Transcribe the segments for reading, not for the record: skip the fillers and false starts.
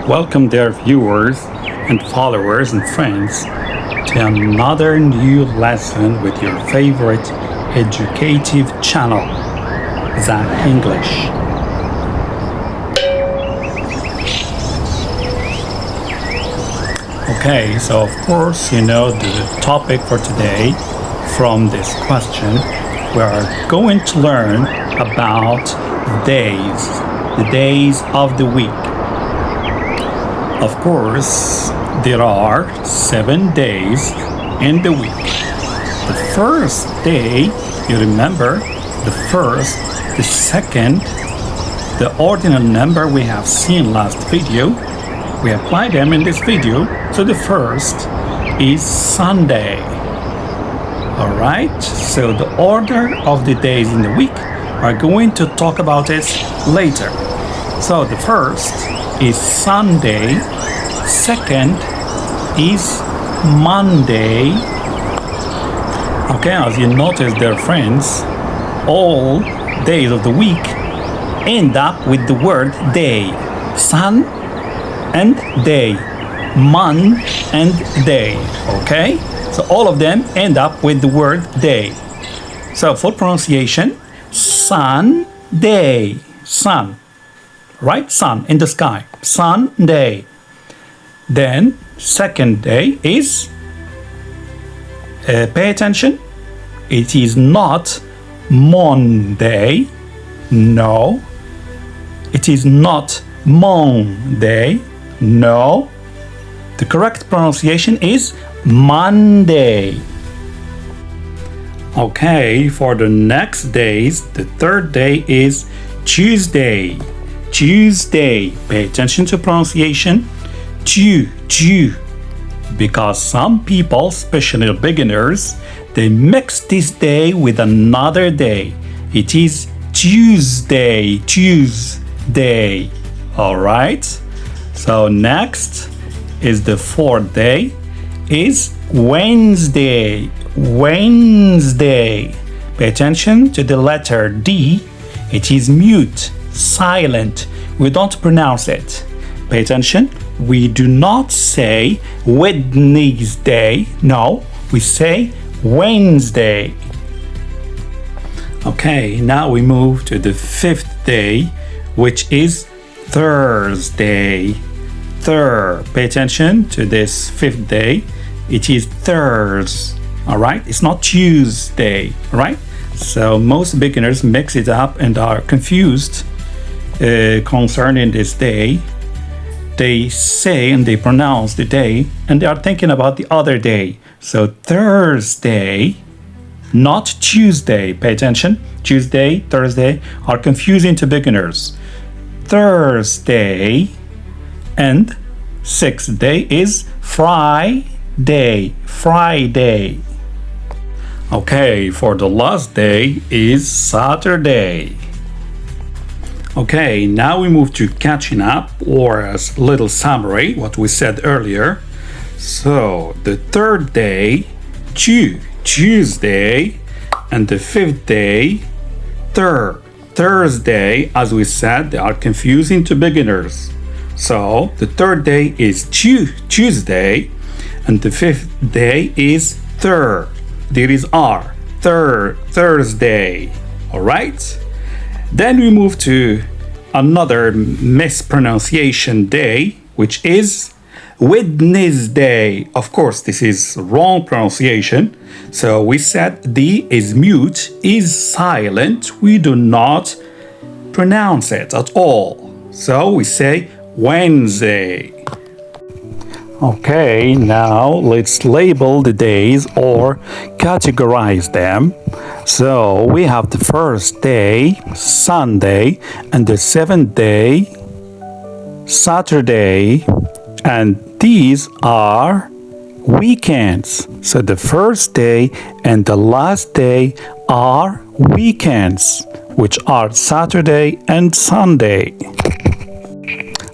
welcome their viewers and followers and friends to another new lesson with your favorite educative channel, zakinglish. Okay, so of course you know the topic for today. From this question, we are going to learn about the days of the week. Of course, there are 7 days in the week. The first day, you remember, the first, the second, the ordinal number we have seen last video, we apply them in this video. So the first is Sunday. Alright, so the order of the days in the week, we're going to talk about it later. So the first is Sunday, second is Monday. Okay, as you notice there, friends, all days of the week end up with the word day. Sun and day, month and day. Okay, so all of them end up with the word day. So for pronunciation, Sunday, sun, right? Sun in the sky, Sunday. Then second day is, pay attention, it is not Monday, no. It is not Monday, no. The correct pronunciation is Monday. Okay, for the next days, the third day is Tuesday. Tuesday. Pay attention to pronunciation. Chew. Because some people, especially beginners, they mix this day with another day. It is Tuesday. All right. So next is the fourth day is Wednesday. Pay attention to the letter D. It is mute, silent. We don't pronounce it. Pay attention. We do not say Wednesday. No, we say Wednesday. Okay, now we move to the fifth day, which is Thursday. Pay attention to this fifth day. It is Thursday. All right, it's not Tuesday. All right, so most beginners mix it up and are confused concerning this day. They say and they pronounce the day and they are thinking about the other day. So Thursday, not Tuesday. Pay attention. Tuesday, Thursday are confusing to beginners. Thursday. And sixth day is Friday. Okay, for the last day is Saturday. Okay, now we move to catching up, or as a little summary, what we said earlier. So the third day, Tuesday, and the fifth day, Thursday. As we said, they are confusing to beginners. So the third day is Tuesday, and the fifth day is There is R, Thursday. All right. Then we move to another mispronunciation day, which is Wednesday. Of course, this is wrong pronunciation. So we said D is mute, is silent. We do not pronounce it at all. So we say Wednesday. Okay, now let's label the days or categorize them. So we have the first day, Sunday, and the seventh day, Saturday, and these are weekends. So the first day and the last day are weekends, which are Saturday and Sunday.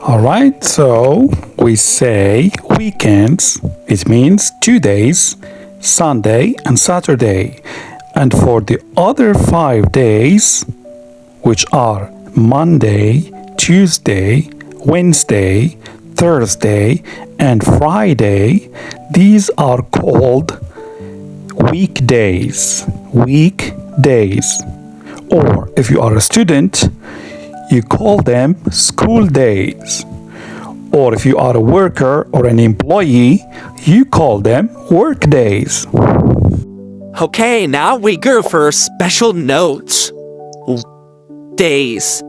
All right, so we say weekends. It means 2 days, Sunday and Saturday. And for the other 5 days, which are Monday, Tuesday, Wednesday, Thursday, and Friday, these are called weekdays. Weekdays. Or if you are a student, you call them school days. Or if you are a worker or an employee, you call them work days. Okay, now we go for special notes. Days.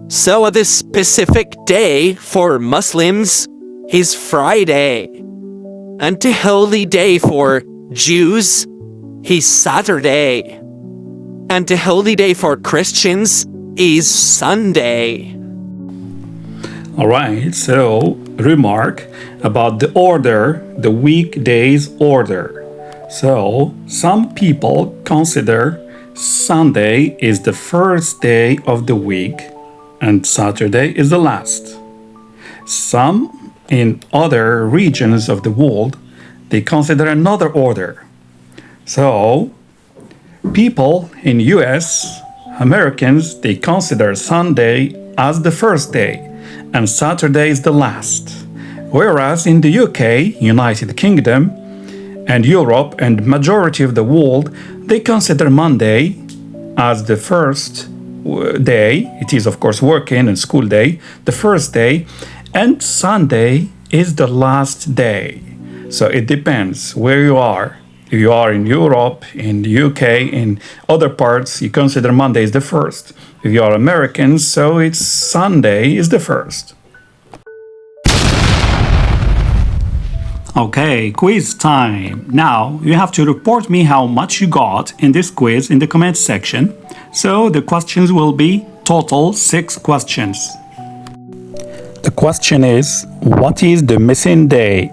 So the specific day for Muslims is Friday. And the holy day for Jews is Saturday. And the holy day for Christians is Sunday. All right, so remark about the order, the weekdays order. So some people consider Sunday is the first day of the week and Saturday is the last. Some in other regions of the world, they consider another order. So people in US, Americans, they consider Sunday as the first day and Saturday is the last. Whereas in the UK, United Kingdom, and Europe and majority of the world, they consider Monday as the first day. It is of course working and school day, the first day, and Sunday is the last day. So it depends where you are. If you are in Europe, in the UK, in other parts, you consider Monday is the first. If you are Americans, so it's Sunday is the first. Okay, quiz time. Now, you have to report me how much you got in this quiz in the comment section. So, the questions will be total 6 questions. The question is, what is the missing day?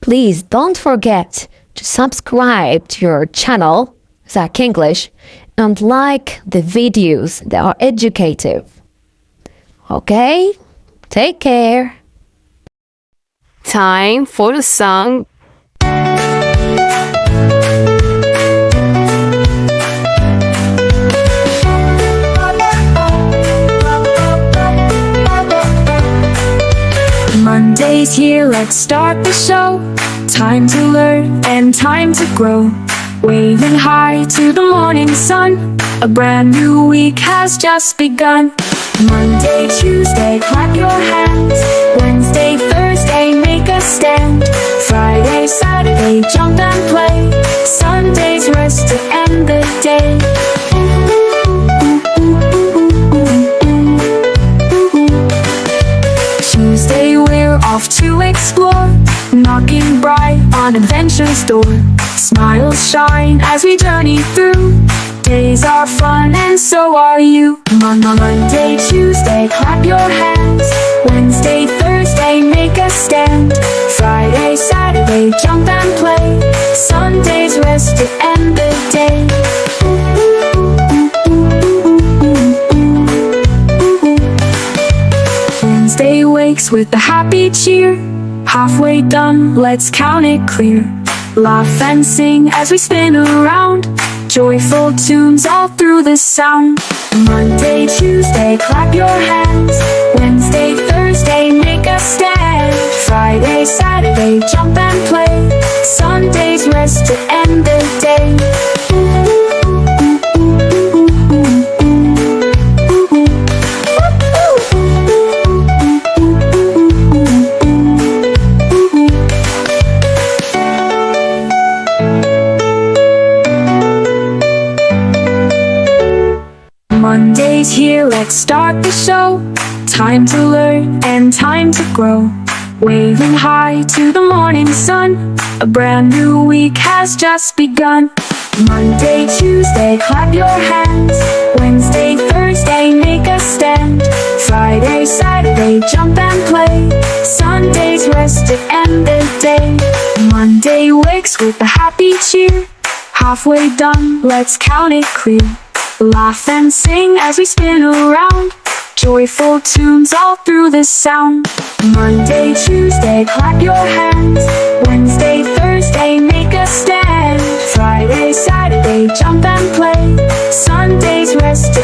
Please don't forget to subscribe to your channel, zakinglish, and like the videos that are educative. Okay? Take care. Time for the song. Monday's here, let's start the show. Time to learn and time to grow. Waving high to the morning sun, a brand new week has just begun. Monday, Tuesday, clap your hands. Wednesday, Thursday, make a stand. Friday, Saturday, jump and play. Sunday's rest to end the day. Tuesday, we're off to explore, knocking bright on adventure's door. Smiles shine as we journey through. Days are fun and so are you. Monday, Tuesday, clap your hands. Wednesday, Thursday, make a stand. Friday, Saturday, jump and play. Sunday's rest to end the day. Wednesday wakes with a happy cheer. Halfway done, let's count it clear. Laugh and sing as we spin around. Joyful tunes all through the sound. Monday, Tuesday, clap your hands. Wednesday, Thursday, make a stand. Friday, Saturday, jump and play. Sunday's rest to end the day. start the show. Time to learn and time to grow. Waving high to the morning sun, a brand new week has just begun. Monday, Tuesday, clap your hands. Wednesday, Thursday, make a stand. Friday, Saturday, jump and play. Sunday's rest to end the day. Monday wakes with a happy cheer. Halfway done, let's count it clear. Laugh and sing as we spin around. Joyful tunes all through the sound. Monday, Tuesday, clap your hands. Wednesday, Thursday, make a stand. Friday, Saturday, jump and play. Sunday's rest to